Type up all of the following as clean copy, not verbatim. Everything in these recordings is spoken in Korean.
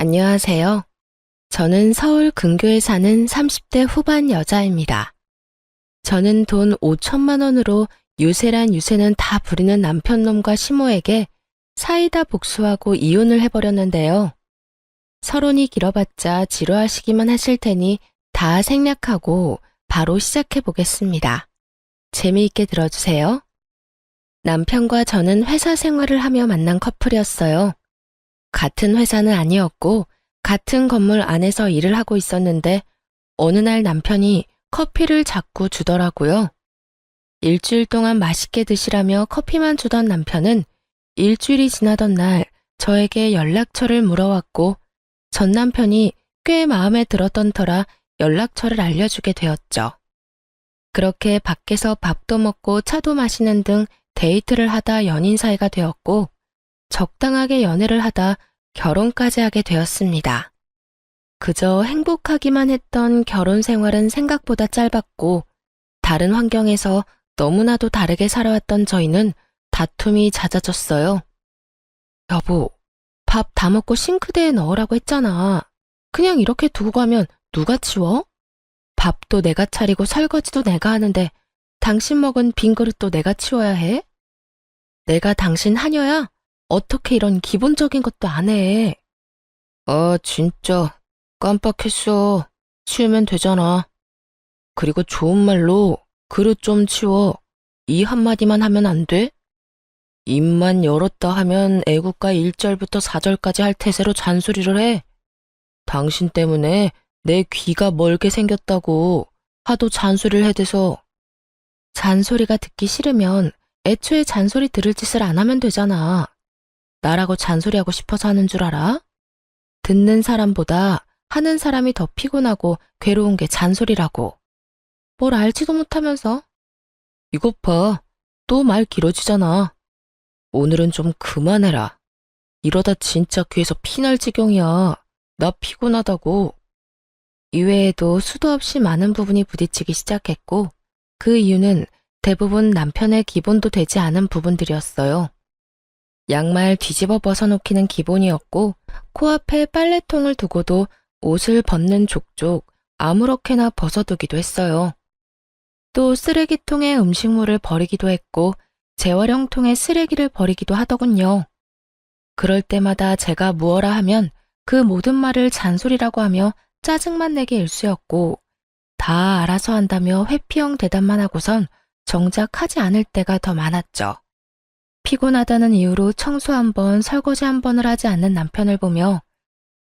안녕하세요. 저는 서울 근교에 사는 30대 후반 여자입니다. 저는 돈 5천만 원으로 유세란 유세는 다 부리는 남편놈과 시모에게 사이다 복수하고 이혼을 해버렸는데요. 서론이 길어봤자 지루하시기만 하실 테니 다 생략하고 바로 시작해 보겠습니다. 재미있게 들어주세요. 남편과 저는 회사 생활을 하며 만난 커플이었어요. 같은 회사는 아니었고 같은 건물 안에서 일을 하고 있었는데 어느 날 남편이 커피를 자꾸 주더라고요. 일주일 동안 맛있게 드시라며 커피만 주던 남편은 일주일이 지나던 날 저에게 연락처를 물어왔고 전 남편이 꽤 마음에 들었던 터라 연락처를 알려주게 되었죠. 그렇게 밖에서 밥도 먹고 차도 마시는 등 데이트를 하다 연인 사이가 되었고 적당하게 연애를 하다 결혼까지 하게 되었습니다. 그저 행복하기만 했던 결혼 생활은 생각보다 짧았고 다른 환경에서 너무나도 다르게 살아왔던 저희는 다툼이 잦아졌어요. 여보, 밥 다 먹고 싱크대에 넣으라고 했잖아. 그냥 이렇게 두고 가면 누가 치워? 밥도 내가 차리고 설거지도 내가 하는데 당신 먹은 빈 그릇도 내가 치워야 해? 내가 당신 하녀야? 어떻게 이런 기본적인 것도 안 해? 아, 진짜 깜빡했어. 치우면 되잖아. 그리고 좋은 말로 그릇 좀 치워. 이 한마디만 하면 안 돼? 입만 열었다 하면 애국가 1절부터 4절까지 할 태세로 잔소리를 해. 당신 때문에 내 귀가 멀게 생겼다고 하도 잔소리를 해대서. 잔소리가 듣기 싫으면 애초에 잔소리 들을 짓을 안 하면 되잖아. 나라고 잔소리하고 싶어서 하는 줄 알아? 듣는 사람보다 하는 사람이 더 피곤하고 괴로운 게 잔소리라고. 뭘 알지도 못하면서. 이것 봐. 또 말 길어지잖아. 오늘은 좀 그만해라. 이러다 진짜 귀에서 피날 지경이야. 나 피곤하다고. 이외에도 수도 없이 많은 부분이 부딪히기 시작했고 그 이유는 대부분 남편의 기본도 되지 않은 부분들이었어요. 양말 뒤집어 벗어놓기는 기본이었고 코앞에 빨래통을 두고도 옷을 벗는 족족 아무렇게나 벗어두기도 했어요. 또 쓰레기통에 음식물을 버리기도 했고 재활용통에 쓰레기를 버리기도 하더군요. 그럴 때마다 제가 무어라 하면 그 모든 말을 잔소리라고 하며 짜증만 내게 일쑤였고 다 알아서 한다며 회피형 대답만 하고선 정작 하지 않을 때가 더 많았죠. 피곤하다는 이유로 청소 한 번, 설거지 한 번을 하지 않는 남편을 보며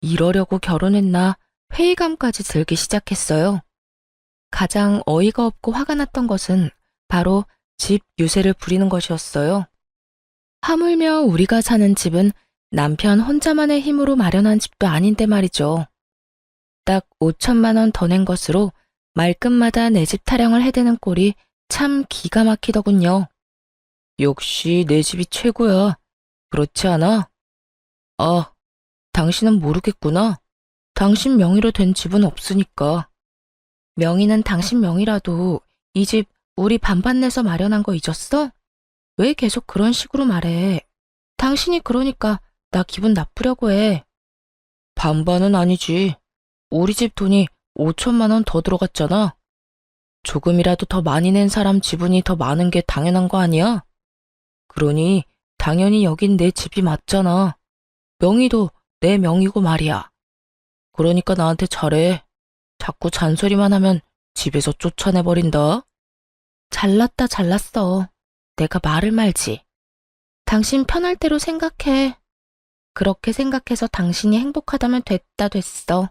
이러려고 결혼했나 회의감까지 들기 시작했어요. 가장 어이가 없고 화가 났던 것은 바로 집 유세를 부리는 것이었어요. 하물며 우리가 사는 집은 남편 혼자만의 힘으로 마련한 집도 아닌데 말이죠. 딱 5천만 원 더 낸 것으로 말끝마다 내 집 타령을 해대는 꼴이 참 기가 막히더군요. 역시 내 집이 최고야. 그렇지 않아? 아, 당신은 모르겠구나. 당신 명의로 된 집은 없으니까. 명의는 당신 명의라도 이 집 우리 반반 내서 마련한 거 잊었어? 왜 계속 그런 식으로 말해? 당신이 그러니까 나 기분 나쁘려고 해. 반반은 아니지. 우리 집 돈이 5천만 원 더 들어갔잖아. 조금이라도 더 많이 낸 사람 지분이 더 많은 게 당연한 거 아니야? 그러니 당연히 여긴 내 집이 맞잖아. 명의도 내 명의고 말이야. 그러니까 나한테 잘해. 자꾸 잔소리만 하면 집에서 쫓아내버린다. 잘났다 잘났어. 내가 말을 말지. 당신 편할 대로 생각해. 그렇게 생각해서 당신이 행복하다면 됐다 됐어.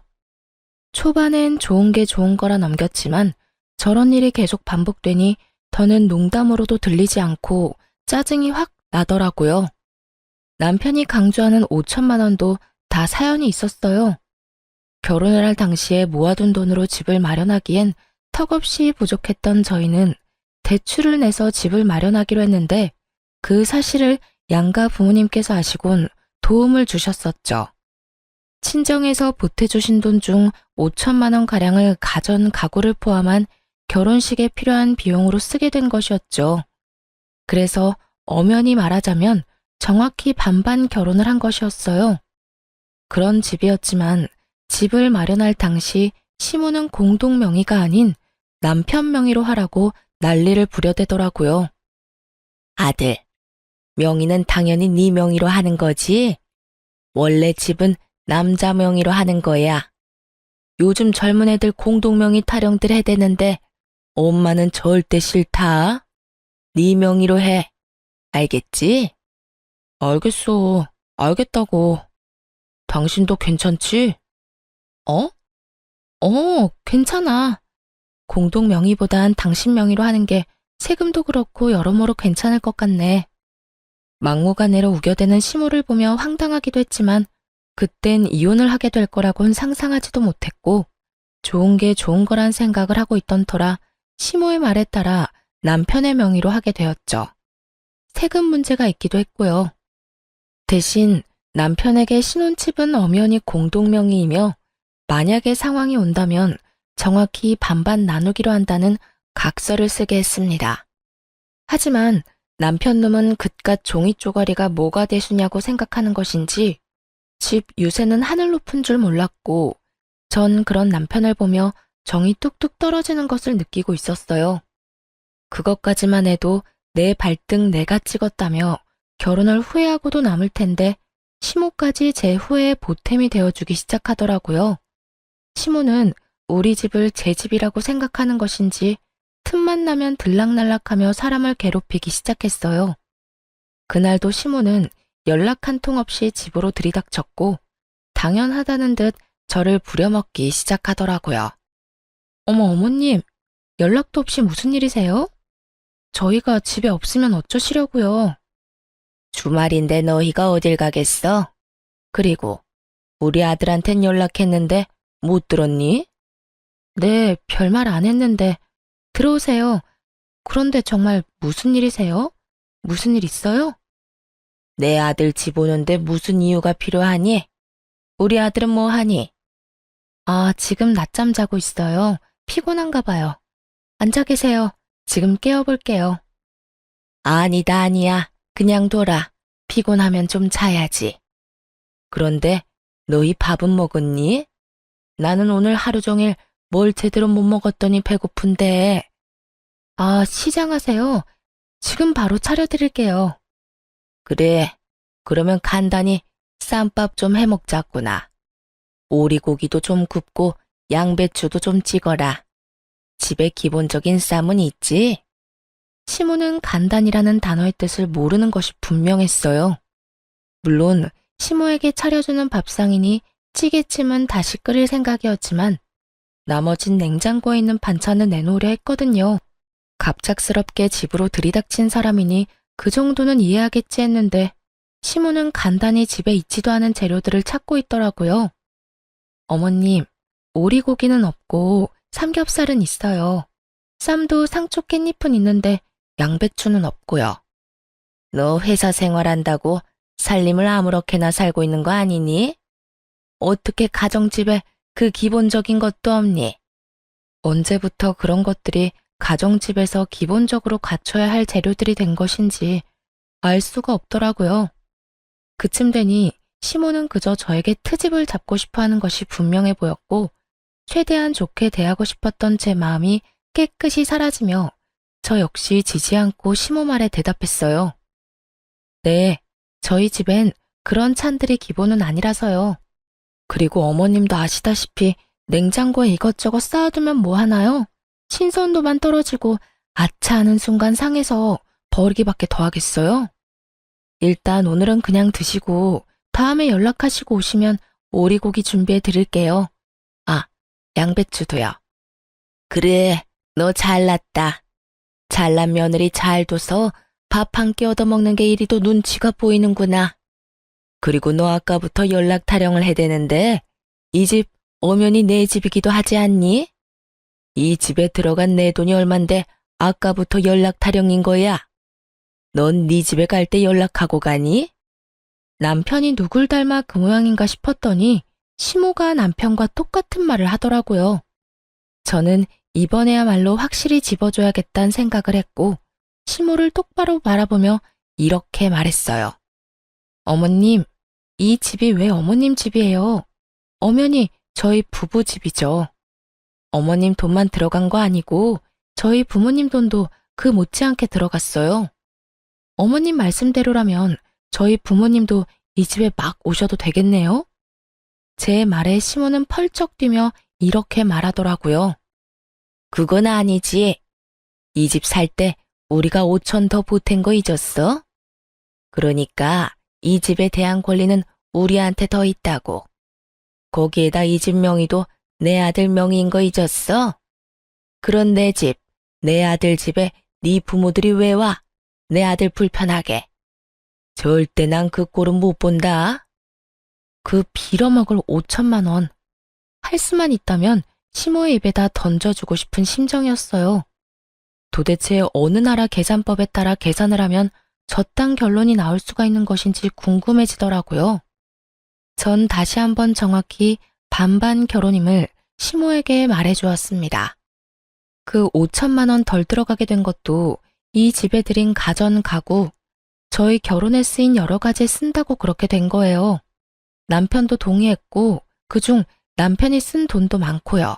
초반엔 좋은 게 좋은 거라 넘겼지만 저런 일이 계속 반복되니 더는 농담으로도 들리지 않고 짜증이 확 나더라고요. 남편이 강조하는 5천만 원도 다 사연이 있었어요. 결혼을 할 당시에 모아둔 돈으로 집을 마련하기엔 턱없이 부족했던 저희는 대출을 내서 집을 마련하기로 했는데 그 사실을 양가 부모님께서 아시곤 도움을 주셨었죠. 친정에서 보태주신 돈 중 5천만 원 가량을 가전 가구를 포함한 결혼식에 필요한 비용으로 쓰게 된 것이었죠. 그래서 엄연히 말하자면 정확히 반반 결혼을 한 것이었어요. 그런 집이었지만 집을 마련할 당시 시모는 공동 명의가 아닌 남편 명의로 하라고 난리를 부려대더라고요. 아들, 명의는 당연히 네 명의로 하는 거지. 원래 집은 남자 명의로 하는 거야. 요즘 젊은 애들 공동명의 타령들 해대는데 엄마는 절대 싫다. 네 명의로 해. 알겠지? 알겠어. 알겠다고. 당신도 괜찮지? 어? 괜찮아. 공동 명의보단 당신 명의로 하는 게 세금도 그렇고 여러모로 괜찮을 것 같네. 막무가내로 우겨대는 시모를 보며 황당하기도 했지만 그땐 이혼을 하게 될 거라곤 상상하지도 못했고 좋은 게 좋은 거란 생각을 하고 있던 터라 시모의 말에 따라 남편의 명의로 하게 되었죠. 세금 문제가 있기도 했고요. 대신 남편에게 신혼집은 엄연히 공동명의이며 만약에 상황이 온다면 정확히 반반 나누기로 한다는 각서를 쓰게 했습니다. 하지만 남편 놈은 그깟 종이 쪼가리가 뭐가 대수냐고 생각하는 것인지 집 유세는 하늘 높은 줄 몰랐고 전 그런 남편을 보며 정이 뚝뚝 떨어지는 것을 느끼고 있었어요. 그것까지만 해도 내 발등 내가 찍었다며 결혼을 후회하고도 남을 텐데 시모까지 제 후회의 보탬이 되어주기 시작하더라고요. 시모는 우리 집을 제 집이라고 생각하는 것인지 틈만 나면 들락날락하며 사람을 괴롭히기 시작했어요. 그날도 시모는 연락 한 통 없이 집으로 들이닥쳤고 당연하다는 듯 저를 부려먹기 시작하더라고요. 어머님, 연락도 없이 무슨 일이세요? 저희가 집에 없으면 어쩌시려고요? 주말인데 너희가 어딜 가겠어? 그리고 우리 아들한텐 연락했는데 못 들었니? 네, 별말 안 했는데 들어오세요. 그런데 정말 무슨 일이세요? 무슨 일 있어요? 내 아들 집 오는데 무슨 이유가 필요하니? 우리 아들은 뭐 하니? 아, 지금 낮잠 자고 있어요. 피곤한가 봐요. 앉아 계세요. 지금 깨워볼게요. 아니다, 아니야. 그냥 둬라. 피곤하면 좀 자야지. 그런데 너희 밥은 먹었니? 나는 오늘 하루 종일 뭘 제대로 못 먹었더니 배고픈데. 아, 시장하세요. 지금 바로 차려드릴게요. 그래, 그러면 간단히 쌈밥 좀 해먹자꾸나. 오리고기도 좀 굽고 양배추도 좀 찍어라. 집에 기본적인 쌈은 있지? 시모는 간단이라는 단어의 뜻을 모르는 것이 분명했어요. 물론 시모에게 차려주는 밥상이니 찌개찜은 다시 끓일 생각이었지만 나머진 냉장고에 있는 반찬을 내놓으려 했거든요. 갑작스럽게 집으로 들이닥친 사람이니 그 정도는 이해하겠지 했는데 시모는 간단히 집에 있지도 않은 재료들을 찾고 있더라고요. 어머님, 오리고기는 없고 삼겹살은 있어요. 쌈도 상추 깻잎은 있는데 양배추는 없고요. 너 회사 생활한다고 살림을 아무렇게나 살고 있는 거 아니니? 어떻게 가정집에 그 기본적인 것도 없니? 언제부터 그런 것들이 가정집에서 기본적으로 갖춰야 할 재료들이 된 것인지 알 수가 없더라고요. 그쯤 되니 시모는 그저 저에게 트집을 잡고 싶어 하는 것이 분명해 보였고 최대한 좋게 대하고 싶었던 제 마음이 깨끗이 사라지며 저 역시 지지 않고 시모 말에 대답했어요. 네, 저희 집엔 그런 찬들이 기본은 아니라서요. 그리고 어머님도 아시다시피 냉장고에 이것저것 쌓아두면 뭐 하나요? 신선도만 떨어지고 아차 하는 순간 상해서 버리기밖에 더 하겠어요? 일단 오늘은 그냥 드시고 다음에 연락하시고 오시면 오리고기 준비해 드릴게요. 아, 양배추도요. 그래, 너 잘났다. 잘난 며느리 잘 둬서 밥 한 끼 얻어먹는 게 이리도 눈치가 보이는구나. 그리고 너 아까부터 연락 타령을 해대는데 이 집 엄연히 내 집이기도 하지 않니? 이 집에 들어간 내 돈이 얼만데 아까부터 연락 타령인 거야. 넌 네 집에 갈 때 연락하고 가니? 남편이 누굴 닮아 그 모양인가 싶었더니 시모가 남편과 똑같은 말을 하더라고요. 저는 이번에야말로 확실히 집어줘야겠다는 생각을 했고 시모를 똑바로 바라보며 이렇게 말했어요. 어머님, 이 집이 왜 어머님 집이에요? 엄연히 저희 부부 집이죠. 어머님 돈만 들어간 거 아니고 저희 부모님 돈도 그 못지않게 들어갔어요. 어머님 말씀대로라면 저희 부모님도 이 집에 막 오셔도 되겠네요? 제 말에 시모는 펄쩍 뛰며 이렇게 말하더라고요. 그건 아니지. 이 집 살 때 우리가 5천 더 보탠 거 잊었어? 그러니까 이 집에 대한 권리는 우리한테 더 있다고. 거기에다 이 집 명의도 내 아들 명의인 거 잊었어? 그런 내 집, 내 아들 집에 네 부모들이 왜 와? 내 아들 불편하게. 절대 난 그 꼴은 못 본다. 그 빌어먹을 5천만 원. 할 수만 있다면 시모의 입에다 던져주고 싶은 심정이었어요. 도대체 어느 나라 계산법에 따라 계산을 하면 저딴 결론이 나올 수가 있는 것인지 궁금해지더라고요. 전 다시 한번 정확히 반반 결혼임을 시모에게 말해주었습니다. 그 5천만 원 덜 들어가게 된 것도 이 집에 들인 가전 가구, 저희 결혼에 쓰인 여러 가지에 쓴다고 그렇게 된 거예요. 남편도 동의했고 그중 남편이 쓴 돈도 많고요.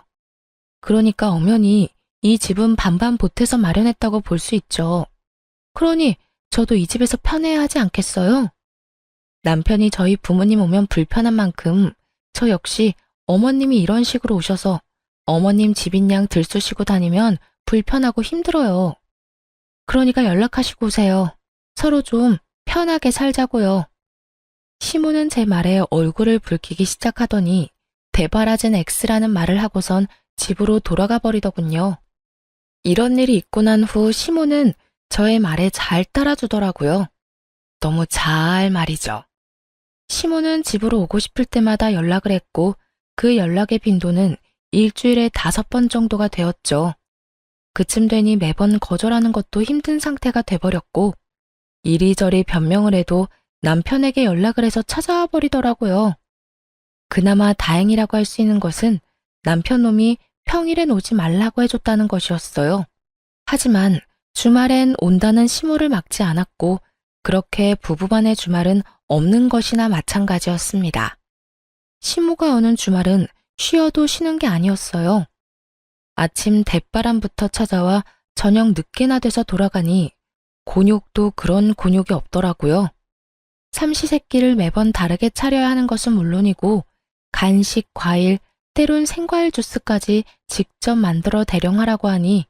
그러니까 엄연히 이 집은 반반 보태서 마련했다고 볼 수 있죠. 그러니 저도 이 집에서 편해야 하지 않겠어요? 남편이 저희 부모님 오면 불편한 만큼 저 역시 어머님이 이런 식으로 오셔서 어머님 집인 양 들쑤시고 다니면 불편하고 힘들어요. 그러니까 연락하시고 오세요. 서로 좀 편하게 살자고요. 시모는 제 말에 얼굴을 붉히기 시작하더니 대바라진 X라는 말을 하고선 집으로 돌아가 버리더군요. 이런 일이 있고 난 후 시모는 저의 말에 잘 따라주더라고요. 너무 잘 말이죠. 시모는 집으로 오고 싶을 때마다 연락을 했고 그 연락의 빈도는 일주일에 5번 정도가 되었죠. 그쯤 되니 매번 거절하는 것도 힘든 상태가 돼버렸고 이리저리 변명을 해도 남편에게 연락을 해서 찾아와 버리더라고요. 그나마 다행이라고 할 수 있는 것은 남편 놈이 평일엔 오지 말라고 해줬다는 것이었어요. 하지만 주말엔 온다는 시모를 막지 않았고 그렇게 부부간의 주말은 없는 것이나 마찬가지였습니다. 시모가 오는 주말은 쉬어도 쉬는 게 아니었어요. 아침 대바람부터 찾아와 저녁 늦게나 돼서 돌아가니 곤욕도 그런 곤욕이 없더라고요. 삼시세끼를 매번 다르게 차려야 하는 것은 물론이고 간식, 과일, 때론 생과일 주스까지 직접 만들어 대령하라고 하니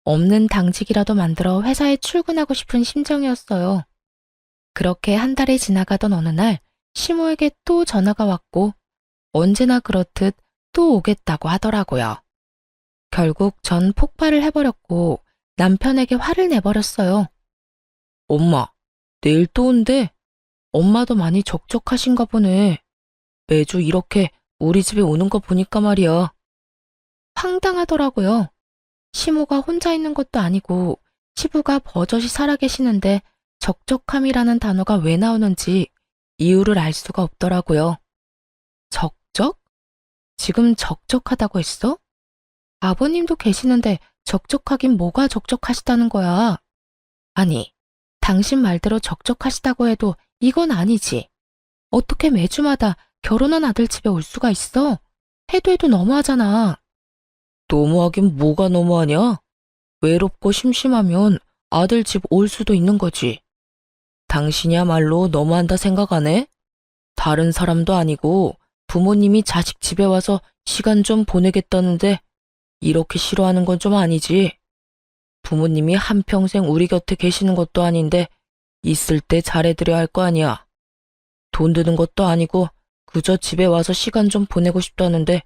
없는 당직이라도 만들어 회사에 출근하고 싶은 심정이었어요. 그렇게 한 달이 지나가던 어느 날 시모에게 또 전화가 왔고 언제나 그렇듯 또 오겠다고 하더라고요. 결국 전 폭발을 해버렸고 남편에게 화를 내버렸어요. 엄마, 내일 또 온대. 엄마도 많이 적적하신가 보네. 매주 이렇게 우리 집에 오는 거 보니까 말이야. 황당하더라고요. 시모가 혼자 있는 것도 아니고 시부가 버젓이 살아계시는데 적적함이라는 단어가 왜 나오는지 이유를 알 수가 없더라고요. 적적? 지금 적적하다고 했어? 아버님도 계시는데 적적하긴 뭐가 적적하시다는 거야. 아니, 당신 말대로 적적하시다고 해도 이건 아니지. 어떻게 매주마다 결혼한 아들 집에 올 수가 있어? 해도 너무하잖아. 너무하긴 뭐가 너무하냐? 외롭고 심심하면 아들 집 올 수도 있는 거지. 당신이야말로 너무한다 생각 안 해? 다른 사람도 아니고 부모님이 자식 집에 와서 시간 좀 보내겠다는데 이렇게 싫어하는 건 좀 아니지. 부모님이 한평생 우리 곁에 계시는 것도 아닌데 있을 때 잘해드려야 할 거 아니야. 돈 드는 것도 아니고 그저 집에 와서 시간 좀 보내고 싶다는데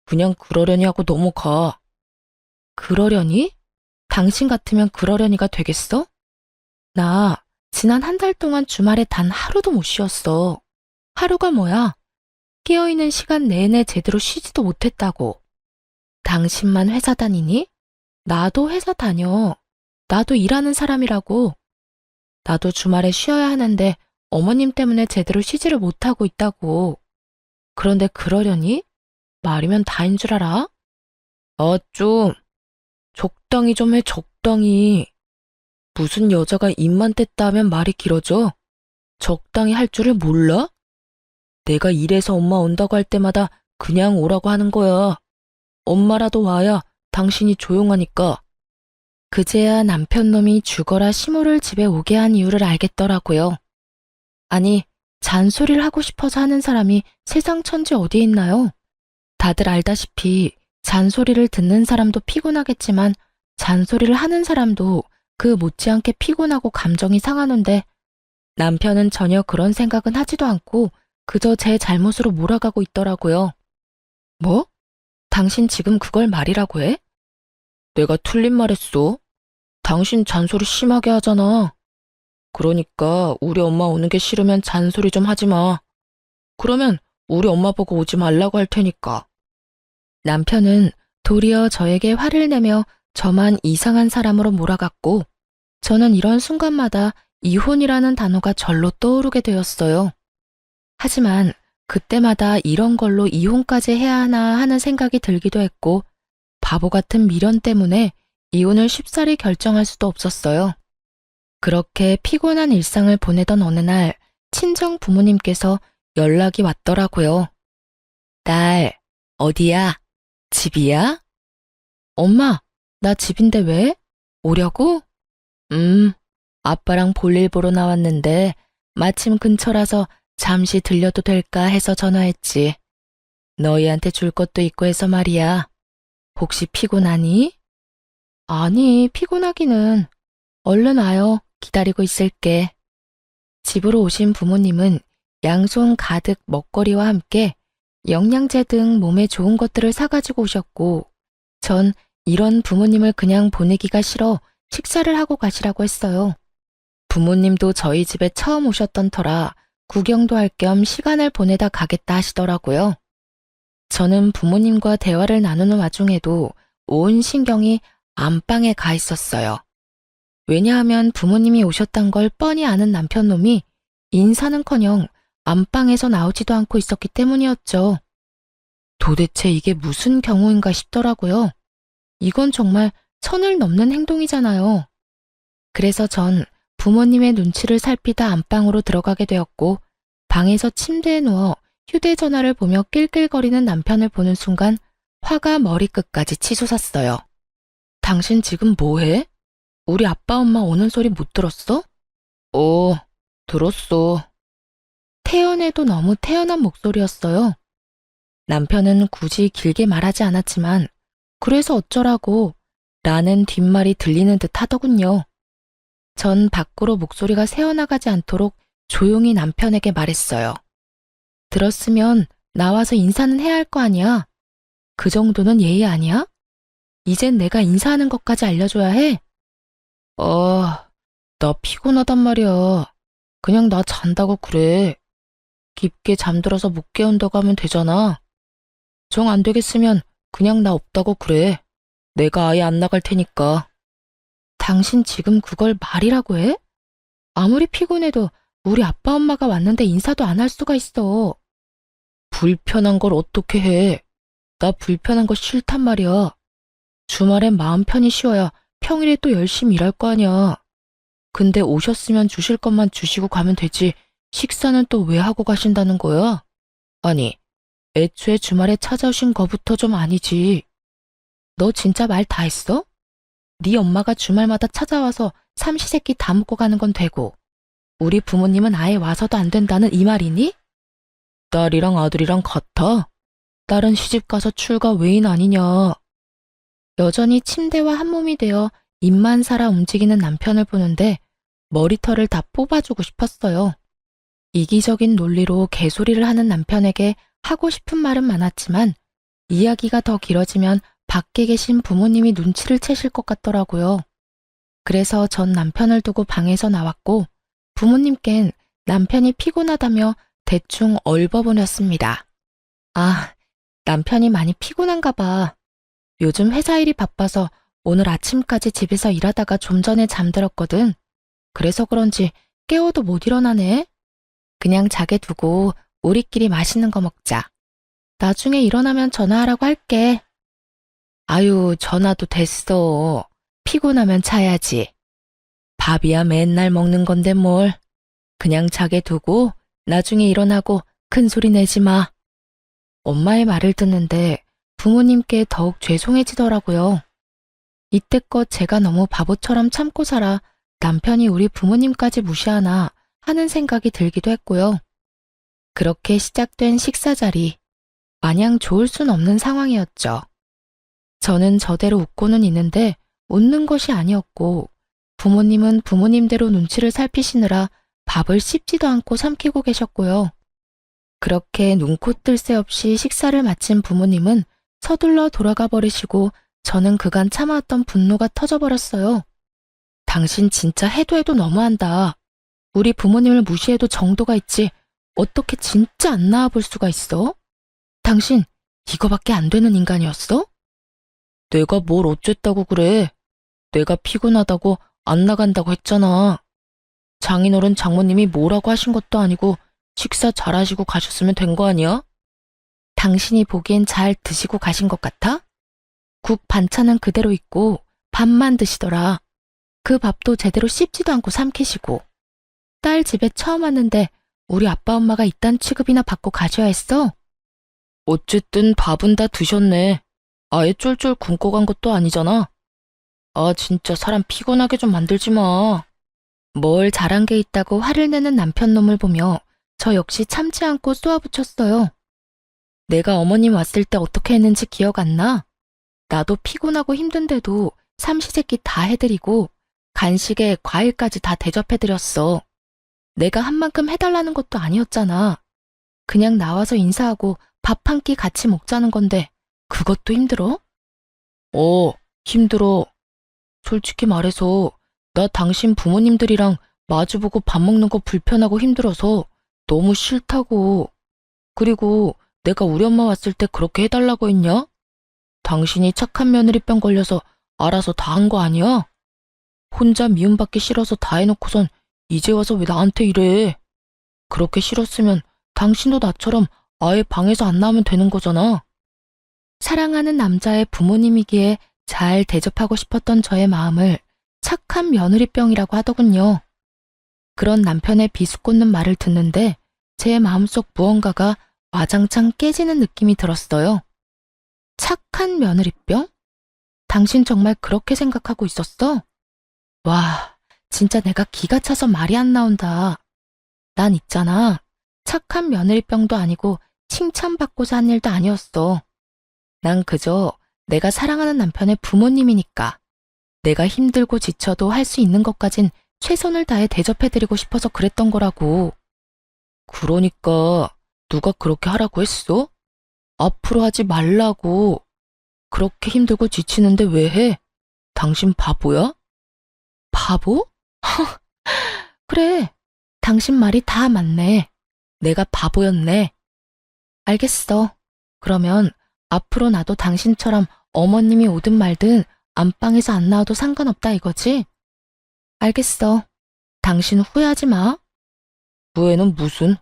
그냥 그러려니 하고 넘어가. 그러려니? 당신 같으면 그러려니가 되겠어? 나 지난 한 달 동안 주말에 단 하루도 못 쉬었어. 하루가 뭐야? 깨어있는 시간 내내 제대로 쉬지도 못했다고. 당신만 회사 다니니? 나도 회사 다녀. 나도 일하는 사람이라고. 나도 주말에 쉬어야 하는데 어머님 때문에 제대로 쉬지를 못하고 있다고. 그런데 그러려니? 말이면 다인 줄 알아? 좀 적당히 좀 해, 적당히. 무슨 여자가 입만 뗐다 하면 말이 길어져? 적당히 할 줄을 몰라? 내가 일해서 엄마 온다고 할 때마다 그냥 오라고 하는 거야. 엄마라도 와야 당신이 조용하니까. 그제야 남편 놈이 죽어라 시모를 집에 오게 한 이유를 알겠더라고요. 아니, 잔소리를 하고 싶어서 하는 사람이 세상 천지 어디에 있나요? 다들 알다시피 잔소리를 듣는 사람도 피곤하겠지만 잔소리를 하는 사람도 그 못지않게 피곤하고 감정이 상하는데 남편은 전혀 그런 생각은 하지도 않고 그저 제 잘못으로 몰아가고 있더라고요. 뭐? 당신 지금 그걸 말이라고 해? 내가 틀린 말 했어. 당신 잔소리 심하게 하잖아. 그러니까 우리 엄마 오는 게 싫으면 잔소리 좀 하지 마. 그러면 우리 엄마 보고 오지 말라고 할 테니까. 남편은 도리어 저에게 화를 내며 저만 이상한 사람으로 몰아갔고 저는 이런 순간마다 이혼이라는 단어가 절로 떠오르게 되었어요. 하지만 그때마다 이런 걸로 이혼까지 해야 하나 하는 생각이 들기도 했고 바보 같은 미련 때문에 이혼을 쉽사리 결정할 수도 없었어요. 그렇게 피곤한 일상을 보내던 어느 날 친정 부모님께서 연락이 왔더라고요. 딸, 어디야? 집이야? 엄마, 나 집인데 왜? 오려고? 아빠랑 볼일 보러 나왔는데 마침 근처라서 잠시 들려도 될까 해서 전화했지. 너희한테 줄 것도 있고 해서 말이야. 혹시 피곤하니? 아니, 피곤하기는. 얼른 와요. 기다리고 있을게. 집으로 오신 부모님은 양손 가득 먹거리와 함께 영양제 등 몸에 좋은 것들을 사가지고 오셨고 전 이런 부모님을 그냥 보내기가 싫어 식사를 하고 가시라고 했어요. 부모님도 저희 집에 처음 오셨던 터라 구경도 할 겸 시간을 보내다 가겠다 하시더라고요. 저는 부모님과 대화를 나누는 와중에도 온 신경이 안방에 가 있었어요. 왜냐하면 부모님이 오셨단 걸 뻔히 아는 남편놈이 인사는커녕 안방에서 나오지도 않고 있었기 때문이었죠. 도대체 이게 무슨 경우인가 싶더라고요. 이건 정말 선을 넘는 행동이잖아요. 그래서 전 부모님의 눈치를 살피다 안방으로 들어가게 되었고 방에서 침대에 누워 휴대전화를 보며 낄낄거리는 남편을 보는 순간 화가 머리끝까지 치솟았어요. 당신 지금 뭐해? 우리 아빠 엄마 오는 소리 못 들었어? 들었어. 태연해도 너무 태연한 목소리였어요. 남편은 굳이 길게 말하지 않았지만 그래서 어쩌라고 라는 뒷말이 들리는 듯 하더군요. 전 밖으로 목소리가 새어나가지 않도록 조용히 남편에게 말했어요. 들었으면 나와서 인사는 해야 할 거 아니야? 그 정도는 예의 아니야? 이젠 내가 인사하는 것까지 알려줘야 해? 나 피곤하단 말이야. 그냥 나 잔다고 그래. 깊게 잠들어서 못 깨운다고 하면 되잖아. 정 안 되겠으면 그냥 나 없다고 그래. 내가 아예 안 나갈 테니까. 당신 지금 그걸 말이라고 해? 아무리 피곤해도 우리 아빠 엄마가 왔는데 인사도 안 할 수가 있어. 불편한 걸 어떻게 해? 나 불편한 거 싫단 말이야. 주말엔 마음 편히 쉬어야 평일에 또 열심히 일할 거 아니야. 근데 오셨으면 주실 것만 주시고 가면 되지. 식사는 또 왜 하고 가신다는 거야? 아니, 애초에 주말에 찾아오신 거부터 좀 아니지. 너 진짜 말 다 했어? 네 엄마가 주말마다 찾아와서 삼시세끼 다 먹고 가는 건 되고 우리 부모님은 아예 와서도 안 된다는 이 말이니? 딸이랑 아들이랑 같아? 딸은 시집가서 출가 외인 아니냐. 여전히 침대와 한몸이 되어 입만 살아 움직이는 남편을 보는데 머리털을 다 뽑아주고 싶었어요. 이기적인 논리로 개소리를 하는 남편에게 하고 싶은 말은 많았지만 이야기가 더 길어지면 밖에 계신 부모님이 눈치를 채실 것 같더라고요. 그래서 전 남편을 두고 방에서 나왔고 부모님께는 남편이 피곤하다며 대충 얼버무렸습니다. 아, 남편이 많이 피곤한가 봐. 요즘 회사 일이 바빠서 오늘 아침까지 집에서 일하다가 좀 전에 잠들었거든. 그래서 그런지 깨워도 못 일어나네. 그냥 자게 두고 우리끼리 맛있는 거 먹자. 나중에 일어나면 전화하라고 할게. 아유, 전화도 됐어. 피곤하면 자야지. 밥이야 맨날 먹는 건데 뭘. 그냥 자게 두고 나중에 일어나고 큰 소리 내지 마. 엄마의 말을 듣는데 부모님께 더욱 죄송해지더라고요. 이때껏 제가 너무 바보처럼 참고 살아 남편이 우리 부모님까지 무시하나 하는 생각이 들기도 했고요. 그렇게 시작된 식사 자리, 마냥 좋을 순 없는 상황이었죠. 저는 저대로 웃고는 있는데 웃는 것이 아니었고 부모님은 부모님대로 눈치를 살피시느라 밥을 씹지도 않고 삼키고 계셨고요. 그렇게 눈코 뜰 새 없이 식사를 마친 부모님은 서둘러 돌아가 버리시고 저는 그간 참아왔던 분노가 터져버렸어요. 당신 진짜 해도 해도 너무한다. 우리 부모님을 무시해도 정도가 있지. 어떻게 진짜 안 나와볼 수가 있어? 당신 이거밖에 안 되는 인간이었어? 내가 뭘 어쨌다고 그래. 내가 피곤하다고 안 나간다고 했잖아. 장인어른 장모님이 뭐라고 하신 것도 아니고 식사 잘하시고 가셨으면 된 거 아니야? 당신이 보기엔 잘 드시고 가신 것 같아? 국 반찬은 그대로 있고 밥만 드시더라. 그 밥도 제대로 씹지도 않고 삼키시고. 딸 집에 처음 왔는데 우리 아빠 엄마가 이딴 취급이나 받고 가셔야 했어? 어쨌든 밥은 다 드셨네. 아예 쫄쫄 굶고 간 것도 아니잖아. 아 진짜 사람 피곤하게 좀 만들지 마. 뭘 잘한 게 있다고 화를 내는 남편 놈을 보며 저 역시 참지 않고 쏘아붙였어요. 내가 어머님 왔을 때 어떻게 했는지 기억 안 나? 나도 피곤하고 힘든데도 삼시세끼 다 해드리고 간식에 과일까지 다 대접해드렸어. 내가 한 만큼 해달라는 것도 아니었잖아. 그냥 나와서 인사하고 밥 한 끼 같이 먹자는 건데 그것도 힘들어? 힘들어. 솔직히 말해서 나 당신 부모님들이랑 마주보고 밥 먹는 거 불편하고 힘들어서 너무 싫다고. 그리고 내가 우리 엄마 왔을 때 그렇게 해달라고 했냐? 당신이 착한 며느리병 걸려서 알아서 다 한 거 아니야? 혼자 미움받기 싫어서 다 해놓고선 이제 와서 왜 나한테 이래? 그렇게 싫었으면 당신도 나처럼 아예 방에서 안 나오면 되는 거잖아. 사랑하는 남자의 부모님이기에 잘 대접하고 싶었던 저의 마음을 착한 며느리병이라고 하더군요. 그런 남편의 비수꽂는 말을 듣는데 제 마음속 무언가가 와장창 깨지는 느낌이 들었어요. 착한 며느리병? 당신 정말 그렇게 생각하고 있었어? 와, 진짜 내가 기가 차서 말이 안 나온다. 난 있잖아. 착한 며느리병도 아니고 칭찬받고자 한 일도 아니었어. 난 그저 내가 사랑하는 남편의 부모님이니까. 내가 힘들고 지쳐도 할 수 있는 것까진 최선을 다해 대접해드리고 싶어서 그랬던 거라고. 그러니까 누가 그렇게 하라고 했어? 앞으로 하지 말라고. 그렇게 힘들고 지치는데 왜 해? 당신 바보야? 바보? 그래, 당신 말이 다 맞네. 내가 바보였네. 알겠어. 그러면 앞으로 나도 당신처럼 어머님이 오든 말든 안방에서 안 나와도 상관없다 이거지? 알겠어. 당신 후회하지 마. 후회는 무슨?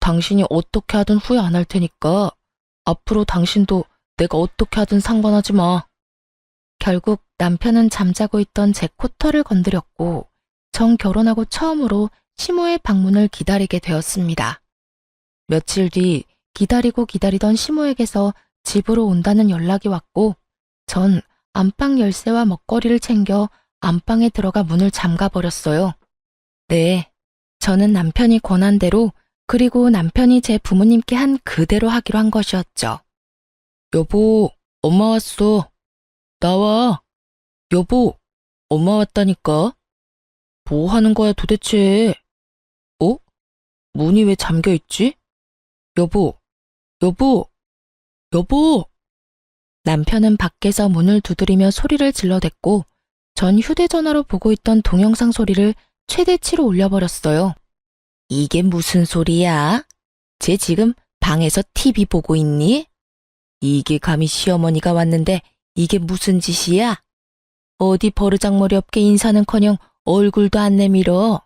당신이 어떻게 하든 후회 안 할 테니까 앞으로 당신도 내가 어떻게 하든 상관하지 마. 결국 남편은 잠자고 있던 제 코털을 건드렸고 정 결혼하고 처음으로 시모의 방문을 기다리게 되었습니다. 며칠 뒤 기다리고 기다리던 시모에게서 집으로 온다는 연락이 왔고 전 안방 열쇠와 먹거리를 챙겨 안방에 들어가 문을 잠가버렸어요. 네, 저는 남편이 권한 대로 그리고 남편이 제 부모님께 한 그대로 하기로 한 것이었죠. 여보, 엄마 왔어. 나와. 여보, 엄마 왔다니까. 뭐 하는 거야 도대체? 문이 왜 잠겨 있지? 여보, 여보, 여보! 남편은 밖에서 문을 두드리며 소리를 질러댔고 전 휴대전화로 보고 있던 동영상 소리를 최대치로 올려버렸어요. 이게 무슨 소리야? 쟤 지금 방에서 TV 보고 있니? 이게 감히 시어머니가 왔는데 이게 무슨 짓이야? 어디 버르장머리 없게 인사는커녕 얼굴도 안 내밀어.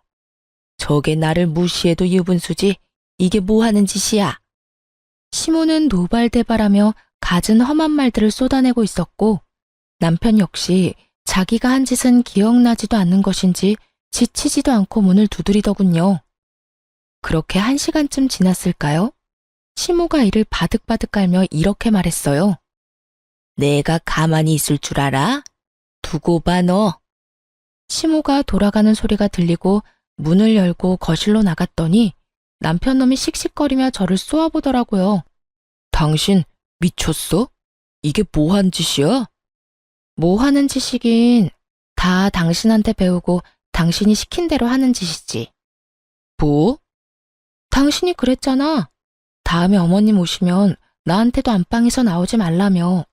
저게 나를 무시해도 유분수지. 이게 뭐 하는 짓이야? 시모는 노발대발하며 갖은 험한 말들을 쏟아내고 있었고 남편 역시 자기가 한 짓은 기억나지도 않는 것인지 지치지도 않고 문을 두드리더군요. 그렇게 1시간쯤 지났을까요? 시모가 이를 바득바득 깔며 이렇게 말했어요. 내가 가만히 있을 줄 알아? 두고 봐 너. 시모가 돌아가는 소리가 들리고 문을 열고 거실로 나갔더니 남편놈이 씩씩거리며 저를 쏘아보더라고요. 당신 미쳤어? 이게 뭐 한 짓이야? 뭐 하는 짓이긴 다 당신한테 배우고 당신이 시킨 대로 하는 짓이지. 뭐? 당신이 그랬잖아. 다음에 어머님 오시면 나한테도 안방에서 나오지 말라며.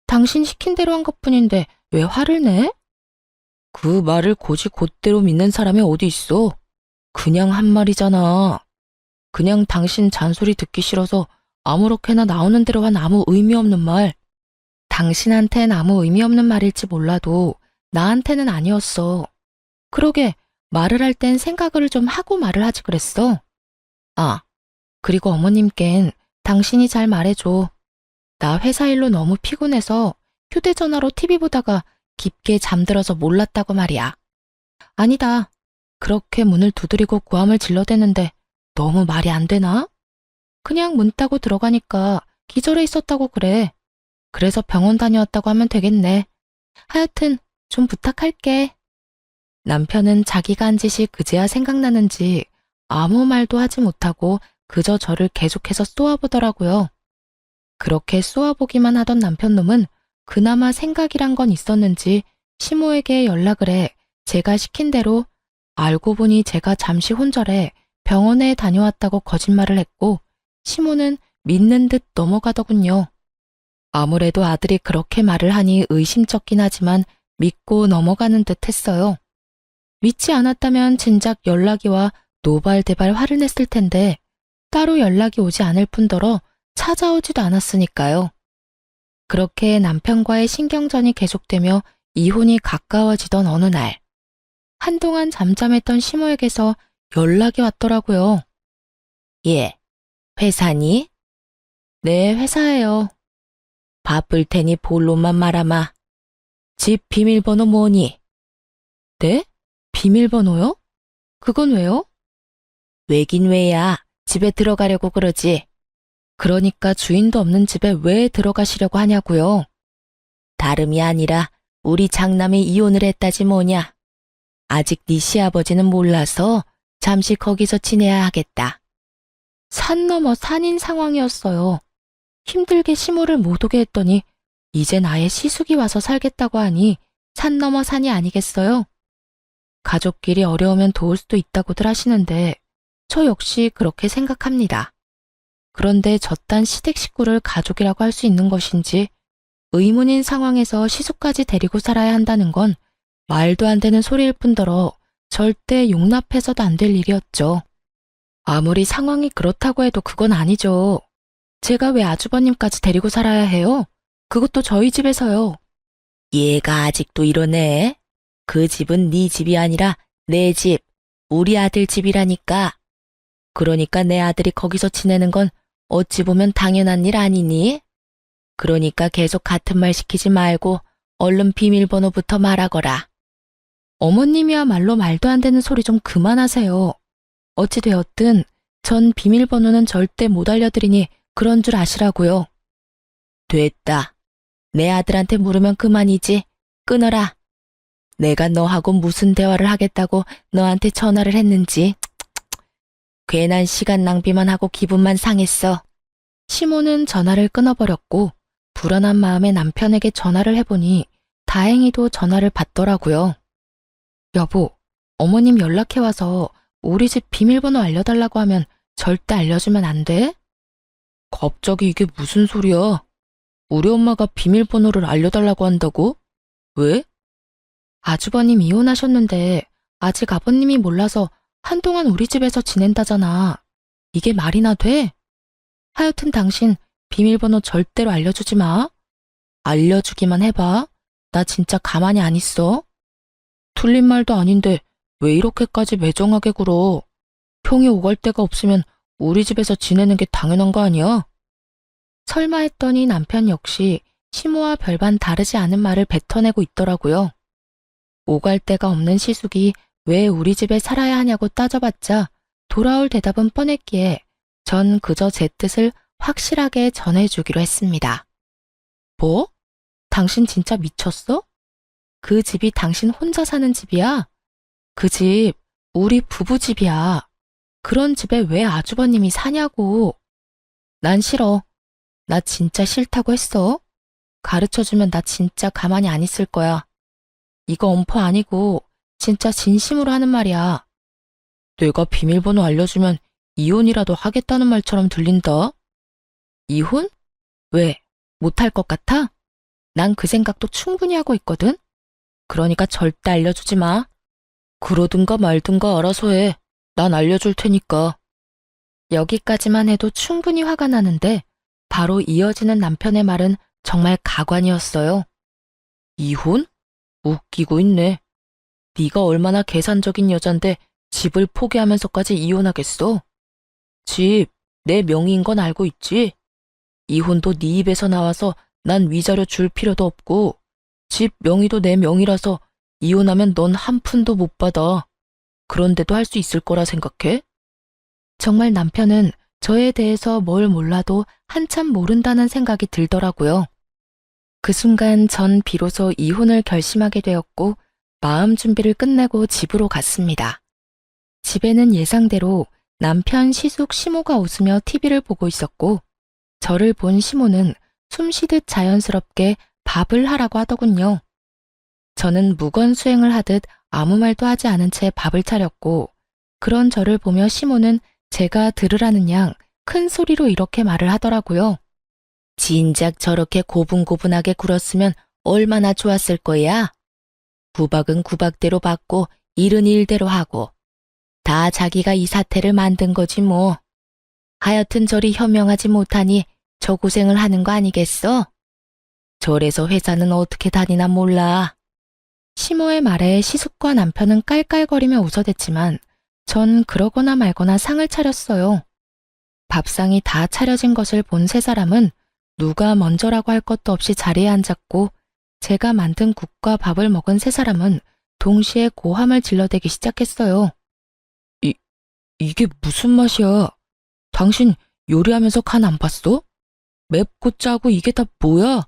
당신 시킨 대로 한 것뿐인데 왜 화를 내? 그 말을 곧이 곧대로 믿는 사람이 어디 있어? 그냥 한 말이잖아. 그냥 당신 잔소리 듣기 싫어서 아무렇게나 나오는 대로 한 아무 의미 없는 말. 당신한텐 아무 의미 없는 말일지 몰라도 나한테는 아니었어. 그러게 말을 할 땐 생각을 좀 하고 말을 하지 그랬어. 아, 그리고 어머님껜 당신이 잘 말해줘. 나 회사 일로 너무 피곤해서 휴대전화로 TV 보다가 깊게 잠들어서 몰랐다고 말이야. 아니다. 그렇게 문을 두드리고 고함을 질러대는데 너무 말이 안 되나? 그냥 문 따고 들어가니까 기절해 있었다고 그래. 그래서 병원 다녀왔다고 하면 되겠네. 하여튼 좀 부탁할게. 남편은 자기가 한 짓이 그제야 생각나는지 아무 말도 하지 못하고 그저 저를 계속해서 쏘아보더라고요. 그렇게 쏘아보기만 하던 남편놈은 그나마 생각이란 건 있었는지 시모에게 연락을 해 제가 시킨 대로 알고 보니 제가 잠시 혼절해 병원에 다녀왔다고 거짓말을 했고 시모는 믿는 듯 넘어가더군요. 아무래도 아들이 그렇게 말을 하니 의심쩍긴 하지만 믿고 넘어가는 듯 했어요. 믿지 않았다면 진작 연락이 와 노발대발 화를 냈을 텐데 따로 연락이 오지 않을 뿐더러 찾아오지도 않았으니까요. 그렇게 남편과의 신경전이 계속되며 이혼이 가까워지던 어느 날, 한동안 잠잠했던 시모에게서 연락이 왔더라고요. 예, 회사니? 네, 회사예요. 바쁠 테니 본론만 말아마. 집 비밀번호 뭐니? 네? 비밀번호요? 그건 왜요? 왜긴 왜야. 집에 들어가려고 그러지. 그러니까 주인도 없는 집에 왜 들어가시려고 하냐고요. 다름이 아니라 우리 장남이 이혼을 했다지 뭐냐. 아직 네 시아버지는 몰라서 잠시 거기서 지내야 하겠다. 산 넘어 산인 상황이었어요. 힘들게 시모를 못 오게 했더니 이젠 아예 시숙이 와서 살겠다고 하니 산 넘어 산이 아니겠어요? 가족끼리 어려우면 도울 수도 있다고들 하시는데 저 역시 그렇게 생각합니다. 그런데 저딴 시댁 식구를 가족이라고 할 수 있는 것인지 의문인 상황에서 시숙까지 데리고 살아야 한다는 건 말도 안 되는 소리일 뿐더러 절대 용납해서도 안 될 일이었죠. 아무리 상황이 그렇다고 해도 그건 아니죠. 제가 왜 아주버님까지 데리고 살아야 해요? 그것도 저희 집에서요. 얘가 아직도 이러네. 그 집은 네 집이 아니라 내 집, 우리 아들 집이라니까. 그러니까 내 아들이 거기서 지내는 건 어찌 보면 당연한 일 아니니? 그러니까 계속 같은 말 시키지 말고 얼른 비밀번호부터 말하거라. 어머님이야말로 말도 안 되는 소리 좀 그만하세요. 어찌 되었든 전 비밀번호는 절대 못 알려드리니 그런 줄 아시라고요. 됐다. 내 아들한테 물으면 그만이지. 끊어라. 내가 너하고 무슨 대화를 하겠다고 너한테 전화를 했는지. 괜한 시간 낭비만 하고 기분만 상했어. 시모는 전화를 끊어버렸고 불안한 마음에 남편에게 전화를 해보니 다행히도 전화를 받더라고요. 여보, 어머님 연락해와서 우리 집 비밀번호 알려달라고 하면 절대 알려주면 안 돼? 갑자기 이게 무슨 소리야? 우리 엄마가 비밀번호를 알려달라고 한다고? 왜? 아주버님 이혼하셨는데 아직 아버님이 몰라서 한동안 우리 집에서 지낸다잖아. 이게 말이나 돼? 하여튼 당신 비밀번호 절대로 알려주지 마. 알려주기만 해봐. 나 진짜 가만히 안 있어. 틀린 말도 아닌데 왜 이렇게까지 매정하게 굴어? 형이 오갈 데가 없으면 우리 집에서 지내는 게 당연한 거 아니야? 설마 했더니 남편 역시 시모와 별반 다르지 않은 말을 뱉어내고 있더라고요. 오갈 데가 없는 시숙이 왜 우리 집에 살아야 하냐고 따져봤자 돌아올 대답은 뻔했기에 전 그저 제 뜻을 확실하게 전해주기로 했습니다. 뭐? 당신 진짜 미쳤어? 그 집이 당신 혼자 사는 집이야? 그 집, 우리 부부 집이야. 그런 집에 왜 아주버님이 사냐고. 난 싫어. 나 진짜 싫다고 했어. 가르쳐주면 나 진짜 가만히 안 있을 거야. 이거 엄포 아니고 진짜 진심으로 하는 말이야. 내가 비밀번호 알려주면 이혼이라도 하겠다는 말처럼 들린다. 이혼? 왜? 못할 것 같아? 난 그 생각도 충분히 하고 있거든? 그러니까 절대 알려주지 마. 그러든가 말든가 알아서 해. 난 알려줄 테니까. 여기까지만 해도 충분히 화가 나는데 바로 이어지는 남편의 말은 정말 가관이었어요. 이혼? 웃기고 있네. 네가 얼마나 계산적인 여잔데 집을 포기하면서까지 이혼하겠어? 집, 내 명의인 건 알고 있지? 이혼도 네 입에서 나와서 난 위자료 줄 필요도 없고 집 명의도 내 명의라서 이혼하면 넌 한 푼도 못 받아. 그런데도 할 수 있을 거라 생각해? 정말 남편은 저에 대해서 뭘 몰라도 한참 모른다는 생각이 들더라고요. 그 순간 전 비로소 이혼을 결심하게 되었고 마음 준비를 끝내고 집으로 갔습니다. 집에는 예상대로 남편 시숙 시모가 웃으며 TV를 보고 있었고 저를 본 시모는 숨쉬듯 자연스럽게 밥을 하라고 하더군요. 저는 무건수행을 하듯 아무 말도 하지 않은 채 밥을 차렸고 그런 저를 보며 시모는 제가 들으라는 양 큰 소리로 이렇게 말을 하더라고요. 진작 저렇게 고분고분하게 굴었으면 얼마나 좋았을 거야. 구박은 구박대로 받고 일은 일대로 하고 다 자기가 이 사태를 만든 거지 뭐. 하여튼 저리 현명하지 못하니 저 고생을 하는 거 아니겠어? 저래서 회사는 어떻게 다니나 몰라. 시모의 말에 시숙과 남편은 깔깔거리며 웃어댔지만 전 그러거나 말거나 상을 차렸어요. 밥상이 다 차려진 것을 본 세 사람은 누가 먼저라고 할 것도 없이 자리에 앉았고 제가 만든 국과 밥을 먹은 세 사람은 동시에 고함을 질러대기 시작했어요. 이게 무슨 맛이야? 당신 요리하면서 간 안 봤어? 맵고 짜고 이게 다 뭐야?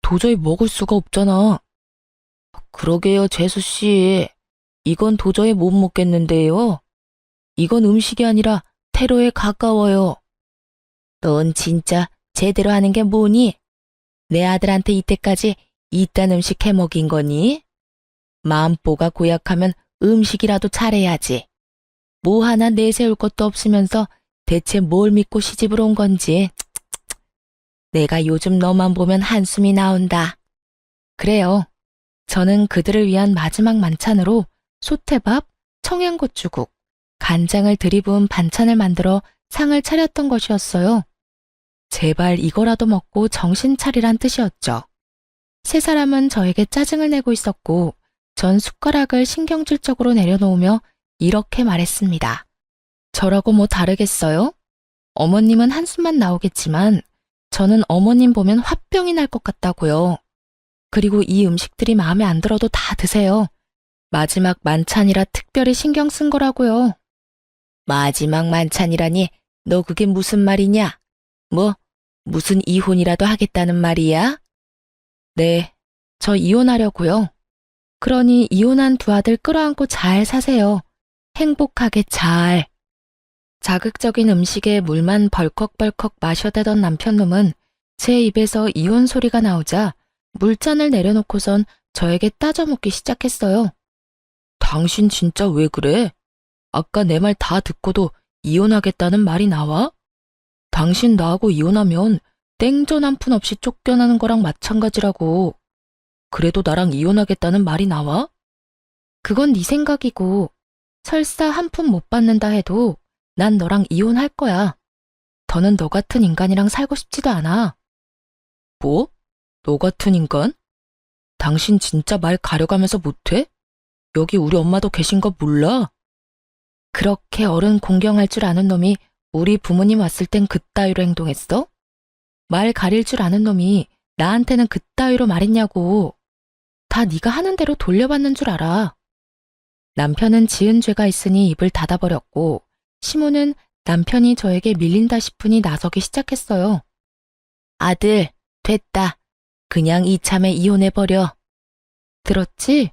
도저히 먹을 수가 없잖아. 그러게요, 재수씨. 이건 도저히 못 먹겠는데요. 이건 음식이 아니라 테러에 가까워요. 넌 진짜 제대로 하는 게 뭐니? 내 아들한테 이때까지 이딴 음식 해 먹인 거니? 마음보가 고약하면 음식이라도 잘해야지. 뭐 하나 내세울 것도 없으면서 대체 뭘 믿고 시집을 온 건지. 내가 요즘 너만 보면 한숨이 나온다. 그래요. 저는 그들을 위한 마지막 만찬으로 소태밥, 청양고추국, 간장을 들이부은 반찬을 만들어 상을 차렸던 것이었어요. 제발 이거라도 먹고 정신 차리란 뜻이었죠. 세 사람은 저에게 짜증을 내고 있었고 전 숟가락을 신경질적으로 내려놓으며 이렇게 말했습니다. 저라고 뭐 다르겠어요? 어머님은 한숨만 나오겠지만 저는 어머님 보면 화병이 날 것 같다고요. 그리고 이 음식들이 마음에 안 들어도 다 드세요. 마지막 만찬이라 특별히 신경 쓴 거라고요. 마지막 만찬이라니 너 그게 무슨 말이냐? 뭐 무슨 이혼이라도 하겠다는 말이야? 네, 저 이혼하려고요. 그러니 이혼한 두 아들 끌어안고 잘 사세요. 행복하게 잘. 자극적인 음식에 물만 벌컥벌컥 마셔대던 남편놈은 제 입에서 이혼 소리가 나오자 물잔을 내려놓고선 저에게 따져묻기 시작했어요. 당신 진짜 왜 그래? 아까 내 말 다 듣고도 이혼하겠다는 말이 나와? 당신 나하고 이혼하면 땡전 한 푼 없이 쫓겨나는 거랑 마찬가지라고. 그래도 나랑 이혼하겠다는 말이 나와? 그건 네 생각이고 설사 한 푼 못 받는다 해도 난 너랑 이혼할 거야. 더는 너 같은 인간이랑 살고 싶지도 않아. 뭐? 너 같은 인간? 당신 진짜 말 가려가면서 못해? 여기 우리 엄마도 계신 거 몰라? 그렇게 어른 공경할 줄 아는 놈이 우리 부모님 왔을 땐 그따위로 행동했어? 말 가릴 줄 아는 놈이 나한테는 그따위로 말했냐고. 다 네가 하는 대로 돌려받는 줄 알아. 남편은 지은 죄가 있으니 입을 닫아버렸고 시모는 남편이 저에게 밀린다 싶으니 나서기 시작했어요. 아들, 됐다. 그냥 이참에 이혼해버려. 들었지?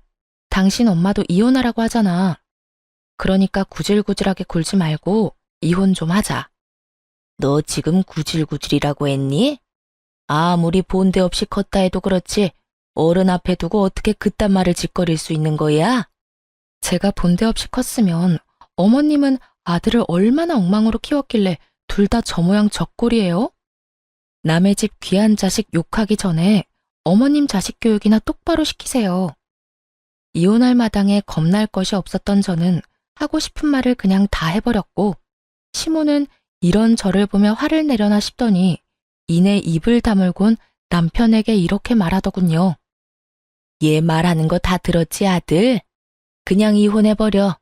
당신 엄마도 이혼하라고 하잖아. 그러니까 구질구질하게 굴지 말고 이혼 좀 하자. 너 지금 구질구질이라고 했니? 아무리 본데 없이 컸다 해도 그렇지 어른 앞에 두고 어떻게 그딴 말을 짓거릴 수 있는 거야? 제가 본데 없이 컸으면 어머님은 아들을 얼마나 엉망으로 키웠길래 둘 다 저 모양 저 꼴이에요? 남의 집 귀한 자식 욕하기 전에 어머님 자식 교육이나 똑바로 시키세요. 이혼할 마당에 겁날 것이 없었던 저는 하고 싶은 말을 그냥 다 해버렸고 시모는 이런 저를 보며 화를 내려나 싶더니 이내 입을 다물곤 남편에게 이렇게 말하더군요. 얘 말하는 거 다 들었지 아들? 그냥 이혼해버려.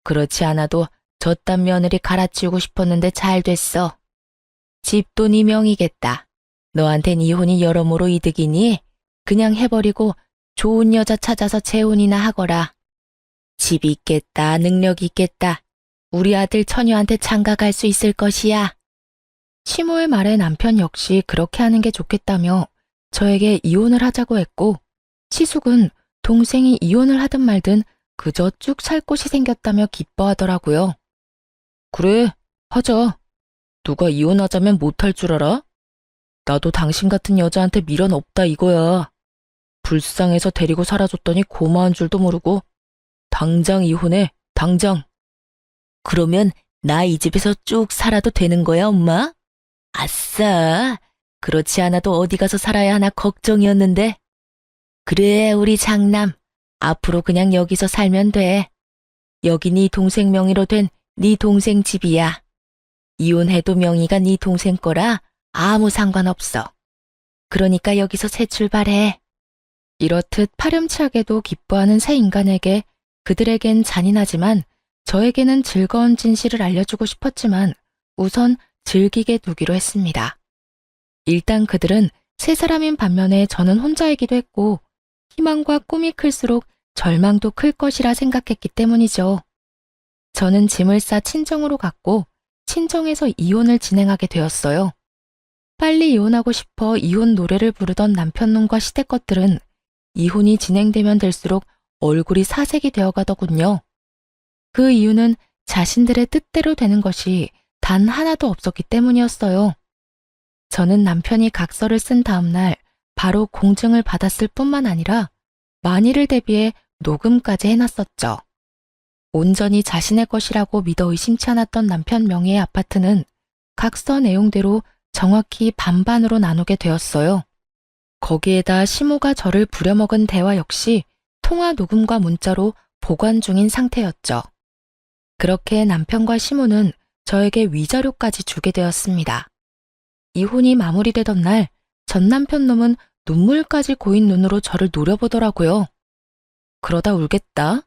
그렇지 않아도 저딴 며느리 갈아치우고 싶었는데 잘 됐어. 집도 네 명이겠다. 너한텐 이혼이 여러모로 이득이니 그냥 해버리고 좋은 여자 찾아서 재혼이나 하거라. 집 있겠다, 능력 있겠다. 우리 아들 처녀한테 장가갈 수 있을 것이야. 시모의 말에 남편 역시 그렇게 하는 게 좋겠다며 저에게 이혼을 하자고 했고 시숙은 동생이 이혼을 하든 말든 그저 쭉 살 곳이 생겼다며 기뻐하더라고요. 그래, 하자. 누가 이혼하자면 못할 줄 알아? 나도 당신 같은 여자한테 미련 없다 이거야. 불쌍해서 데리고 살아줬더니 고마운 줄도 모르고 당장 이혼해, 당장. 그러면 나 이 집에서 쭉 살아도 되는 거야, 엄마? 아싸, 그렇지 않아도 어디 가서 살아야 하나 걱정이었는데. 그래, 우리 장남. 앞으로 그냥 여기서 살면 돼. 여기 네 동생 명의로 된 네 동생 집이야. 이혼해도 명의가 네 동생 거라 아무 상관없어. 그러니까 여기서 새 출발해. 이렇듯 파렴치하게도 기뻐하는 새 인간에게 그들에겐 잔인하지만 저에게는 즐거운 진실을 알려주고 싶었지만 우선 즐기게 두기로 했습니다. 일단 그들은 세 사람인 반면에 저는 혼자이기도 했고 희망과 꿈이 클수록 절망도 클 것이라 생각했기 때문이죠. 저는 짐을 싸 친정으로 갔고 친정에서 이혼을 진행하게 되었어요. 빨리 이혼하고 싶어 이혼 노래를 부르던 남편놈과 시댁 것들은 이혼이 진행되면 될수록 얼굴이 사색이 되어가더군요. 그 이유는 자신들의 뜻대로 되는 것이 단 하나도 없었기 때문이었어요. 저는 남편이 각서를 쓴 다음 날 바로 공증을 받았을 뿐만 아니라 만일을 대비해 녹음까지 해놨었죠. 온전히 자신의 것이라고 믿어 의심치 않았던 남편 명의의 아파트는 각서 내용대로 정확히 반반으로 나누게 되었어요. 거기에다 시모가 저를 부려먹은 대화 역시 통화 녹음과 문자로 보관 중인 상태였죠. 그렇게 남편과 시모는 저에게 위자료까지 주게 되었습니다. 이혼이 마무리되던 날 전 남편 놈은 눈물까지 고인 눈으로 저를 노려보더라고요. 그러다 울겠다.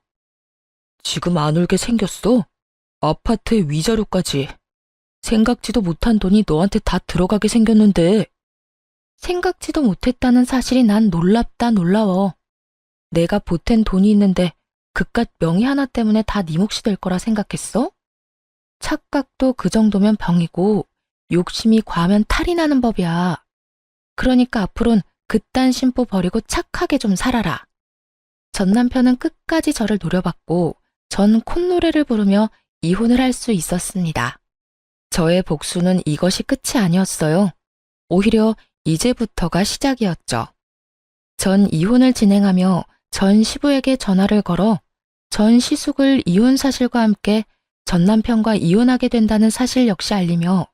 지금 안 울게 생겼어? 아파트에 위자료까지. 생각지도 못한 돈이 너한테 다 들어가게 생겼는데. 생각지도 못했다는 사실이 난 놀랍다 놀라워. 내가 보탠 돈이 있는데 그깟 명의 하나 때문에 다 네 몫이 될 거라 생각했어? 착각도 그 정도면 병이고 욕심이 과하면 탈이 나는 법이야. 그러니까 앞으론 그딴 심보 버리고 착하게 좀 살아라. 전 남편은 끝까지 저를 노려봤고 전 콧노래를 부르며 이혼을 할 수 있었습니다. 저의 복수는 이것이 끝이 아니었어요. 오히려 이제부터가 시작이었죠. 전 이혼을 진행하며 전 시부에게 전화를 걸어 전 시숙을 이혼 사실과 함께 전 남편과 이혼하게 된다는 사실 역시 알리며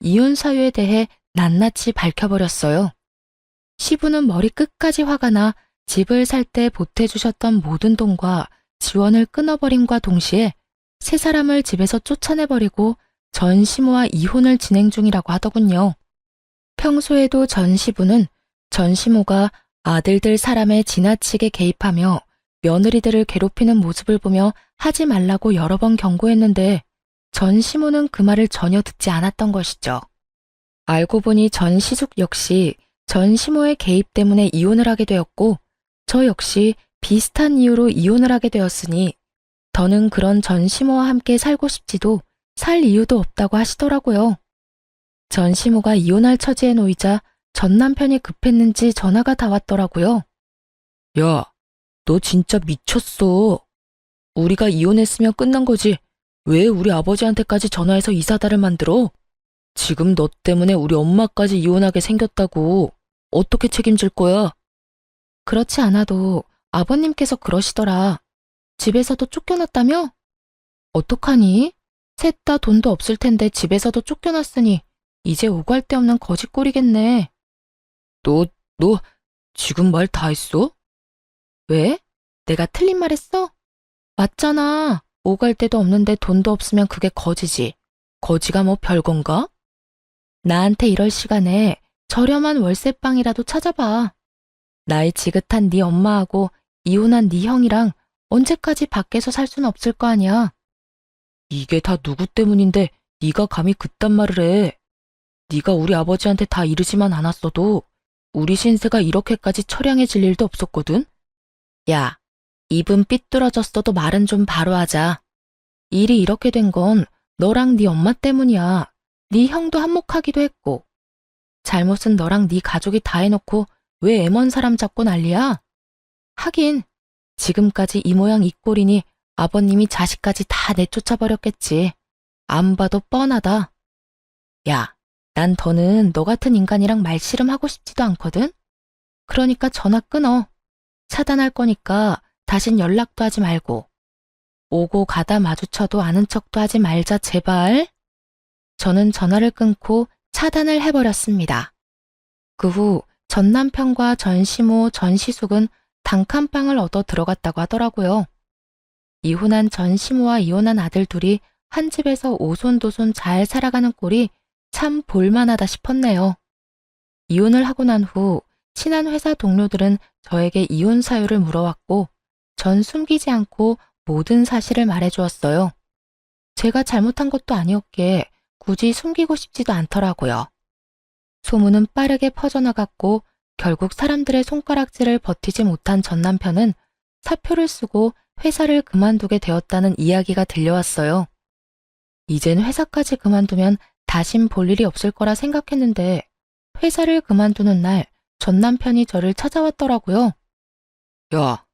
이혼 사유에 대해 낱낱이 밝혀버렸어요. 시부는 머리 끝까지 화가 나 집을 살 때 보태주셨던 모든 돈과 지원을 끊어버림과 동시에 세 사람을 집에서 쫓아내버리고 전 시모와 이혼을 진행 중이라고 하더군요. 평소에도 전 시부는 전 시모가 아들들 사람에 지나치게 개입하며 며느리들을 괴롭히는 모습을 보며 하지 말라고 여러 번 경고했는데 전 시모는 그 말을 전혀 듣지 않았던 것이죠. 알고 보니 전 시숙 역시 전 시모의 개입 때문에 이혼을 하게 되었고 저 역시 비슷한 이유로 이혼을 하게 되었으니 더는 그런 전 시모와 함께 살고 싶지도 살 이유도 없다고 하시더라고요. 전 시모가 이혼할 처지에 놓이자 전 남편이 급했는지 전화가 다 왔더라고요. 야, 너 진짜 미쳤어. 우리가 이혼했으면 끝난 거지. 왜 우리 아버지한테까지 전화해서 이 사달을 만들어? 지금 너 때문에 우리 엄마까지 이혼하게 생겼다고. 어떻게 책임질 거야? 그렇지 않아도 아버님께서 그러시더라. 집에서도 쫓겨났다며? 어떡하니? 셋 다 돈도 없을 텐데 집에서도 쫓겨났으니 이제 오갈 데 없는 거지꼴이겠네. 너 지금 말 다 했어? 왜? 내가 틀린 말 했어? 맞잖아. 오갈 데도 없는데 돈도 없으면 그게 거지지. 거지가 뭐 별건가? 나한테 이럴 시간에 저렴한 월세방이라도 찾아봐. 나이 지긋한 네 엄마하고 이혼한 네 형이랑 언제까지 밖에서 살 수는 없을 거 아니야. 이게 다 누구 때문인데 네가 감히 그딴 말을 해. 네가 우리 아버지한테 다 이르지만 않았어도 우리 신세가 이렇게까지 처량해질 일도 없었거든. 야, 입은 삐뚤어졌어도 말은 좀 바로 하자. 일이 이렇게 된 건 너랑 네 엄마 때문이야. 네 형도 한몫하기도 했고. 잘못은 너랑 네 가족이 다 해놓고 왜 애먼 사람 잡고 난리야? 하긴 지금까지 이 모양 이 꼴이니 아버님이 자식까지 다 내쫓아버렸겠지. 안 봐도 뻔하다. 야, 난 더는 너 같은 인간이랑 말씨름하고 싶지도 않거든? 그러니까 전화 끊어. 차단할 거니까 다신 연락도 하지 말고. 오고 가다 마주쳐도 아는 척도 하지 말자 제발. 저는 전화를 끊고 차단을 해버렸습니다. 그 후 전 남편과 전 시모, 전 시숙은 단칸방을 얻어 들어갔다고 하더라고요. 이혼한 전 시모와 이혼한 아들 둘이 한 집에서 오손도손 잘 살아가는 꼴이 참 볼만하다 싶었네요. 이혼을 하고 난 후 친한 회사 동료들은 저에게 이혼 사유를 물어왔고 전 숨기지 않고 모든 사실을 말해주었어요. 제가 잘못한 것도 아니었기에 굳이 숨기고 싶지도 않더라고요. 소문은 빠르게 퍼져나갔고 결국 사람들의 손가락질을 버티지 못한 전 남편은 사표를 쓰고 회사를 그만두게 되었다는 이야기가 들려왔어요. 이젠 회사까지 그만두면 다신 볼 일이 없을 거라 생각했는데 회사를 그만두는 날 전 남편이 저를 찾아왔더라고요. 야,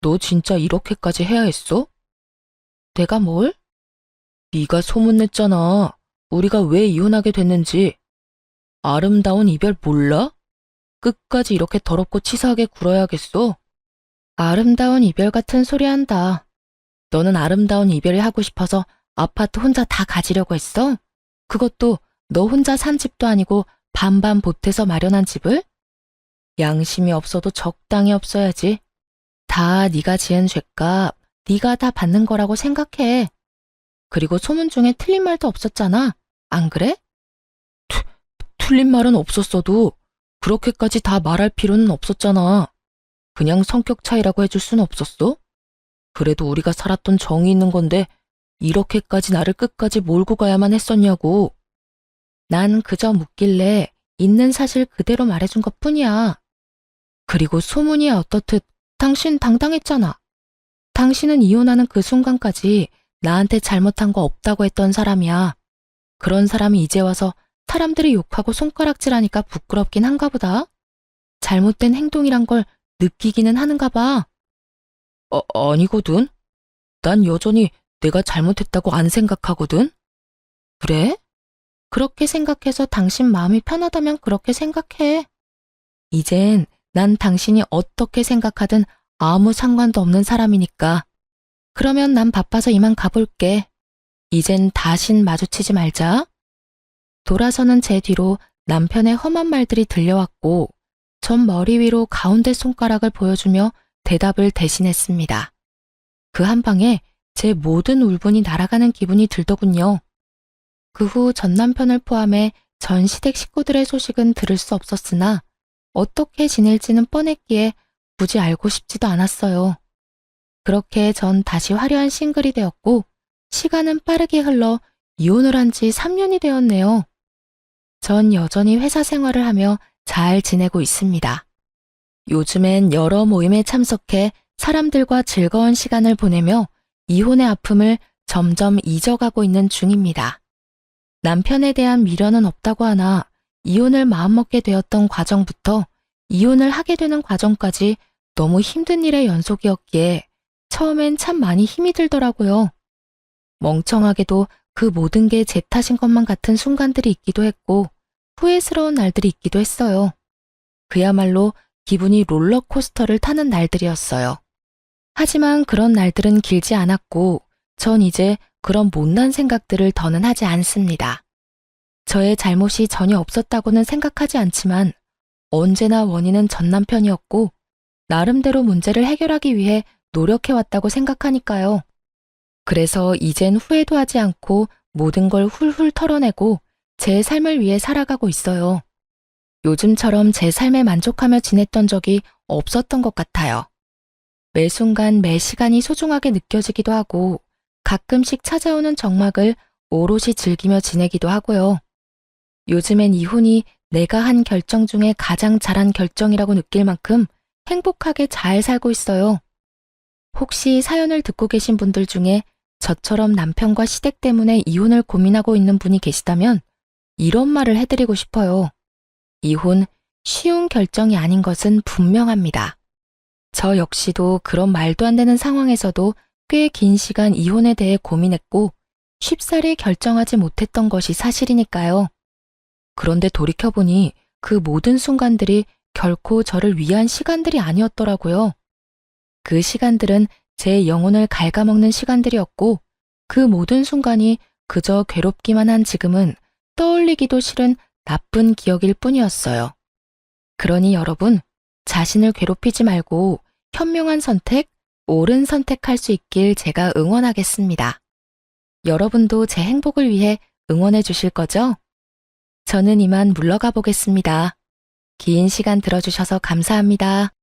너 진짜 이렇게까지 해야 했어? 내가 뭘? 네가 소문냈잖아. 우리가 왜 이혼하게 됐는지. 아름다운 이별 몰라? 끝까지 이렇게 더럽고 치사하게 굴어야겠어? 아름다운 이별 같은 소리 한다. 너는 아름다운 이별을 하고 싶어서 아파트 혼자 다 가지려고 했어? 그것도 너 혼자 산 집도 아니고 반반 보태서 마련한 집을? 양심이 없어도 적당히 없어야지. 다 네가 지은 죄값, 네가 다 받는 거라고 생각해. 그리고 소문 중에 틀린 말도 없었잖아. 안 그래? 틀린 말은 없었어도 그렇게까지 다 말할 필요는 없었잖아. 그냥 성격 차이라고 해줄 순 없었어? 그래도 우리가 살았던 정이 있는 건데 이렇게까지 나를 끝까지 몰고 가야만 했었냐고. 난 그저 묻길래 있는 사실 그대로 말해준 것뿐이야. 그리고 소문이 어떻듯 당신 당당했잖아. 당신은 이혼하는 그 순간까지 나한테 잘못한 거 없다고 했던 사람이야. 그런 사람이 이제 와서 사람들이 욕하고 손가락질하니까 부끄럽긴 한가 보다. 잘못된 행동이란 걸 느끼기는 하는가 봐. 아니거든. 난 여전히 내가 잘못했다고 안 생각하거든. 그래? 그렇게 생각해서 당신 마음이 편하다면 그렇게 생각해. 이젠 난 당신이 어떻게 생각하든 아무 상관도 없는 사람이니까. 그러면 난 바빠서 이만 가볼게. 이젠 다신 마주치지 말자. 돌아서는 제 뒤로 남편의 험한 말들이 들려왔고 전 머리 위로 가운데 손가락을 보여주며 대답을 대신했습니다. 그 한 방에 제 모든 울분이 날아가는 기분이 들더군요. 그 후 전 남편을 포함해 전 시댁 식구들의 소식은 들을 수 없었으나 어떻게 지낼지는 뻔했기에 굳이 알고 싶지도 않았어요. 그렇게 전 다시 화려한 싱글이 되었고 시간은 빠르게 흘러 이혼을 한 지 3년이 되었네요. 전 여전히 회사 생활을 하며 잘 지내고 있습니다. 요즘엔 여러 모임에 참석해 사람들과 즐거운 시간을 보내며 이혼의 아픔을 점점 잊어가고 있는 중입니다. 남편에 대한 미련은 없다고 하나 이혼을 마음먹게 되었던 과정부터 이혼을 하게 되는 과정까지 너무 힘든 일의 연속이었기에 처음엔 참 많이 힘이 들더라고요. 멍청하게도 그 모든 게 제 탓인 것만 같은 순간들이 있기도 했고 후회스러운 날들이 있기도 했어요. 그야말로 기분이 롤러코스터를 타는 날들이었어요. 하지만 그런 날들은 길지 않았고 전 이제 그런 못난 생각들을 더는 하지 않습니다. 저의 잘못이 전혀 없었다고는 생각하지 않지만 언제나 원인은 전 남편이었고 나름대로 문제를 해결하기 위해 노력해왔다고 생각하니까요. 그래서 이젠 후회도 하지 않고 모든 걸 훌훌 털어내고 제 삶을 위해 살아가고 있어요. 요즘처럼 제 삶에 만족하며 지냈던 적이 없었던 것 같아요. 매 순간 매 시간이 소중하게 느껴지기도 하고 가끔씩 찾아오는 적막을 오롯이 즐기며 지내기도 하고요. 요즘엔 이혼이 내가 한 결정 중에 가장 잘한 결정이라고 느낄 만큼 행복하게 잘 살고 있어요. 혹시 사연을 듣고 계신 분들 중에 저처럼 남편과 시댁 때문에 이혼을 고민하고 있는 분이 계시다면 이런 말을 해드리고 싶어요. 이혼 쉬운 결정이 아닌 것은 분명합니다. 저 역시도 그런 말도 안 되는 상황에서도 꽤 긴 시간 이혼에 대해 고민했고 쉽사리 결정하지 못했던 것이 사실이니까요. 그런데 돌이켜보니 그 모든 순간들이 결코 저를 위한 시간들이 아니었더라고요. 그 시간들은 제 영혼을 갉아먹는 시간들이었고 그 모든 순간이 그저 괴롭기만 한 지금은 떠올리기도 싫은 나쁜 기억일 뿐이었어요. 그러니 여러분, 자신을 괴롭히지 말고 현명한 선택, 옳은 선택할 수 있길 제가 응원하겠습니다. 여러분도 제 행복을 위해 응원해 주실 거죠? 저는 이만 물러가 보겠습니다. 긴 시간 들어주셔서 감사합니다.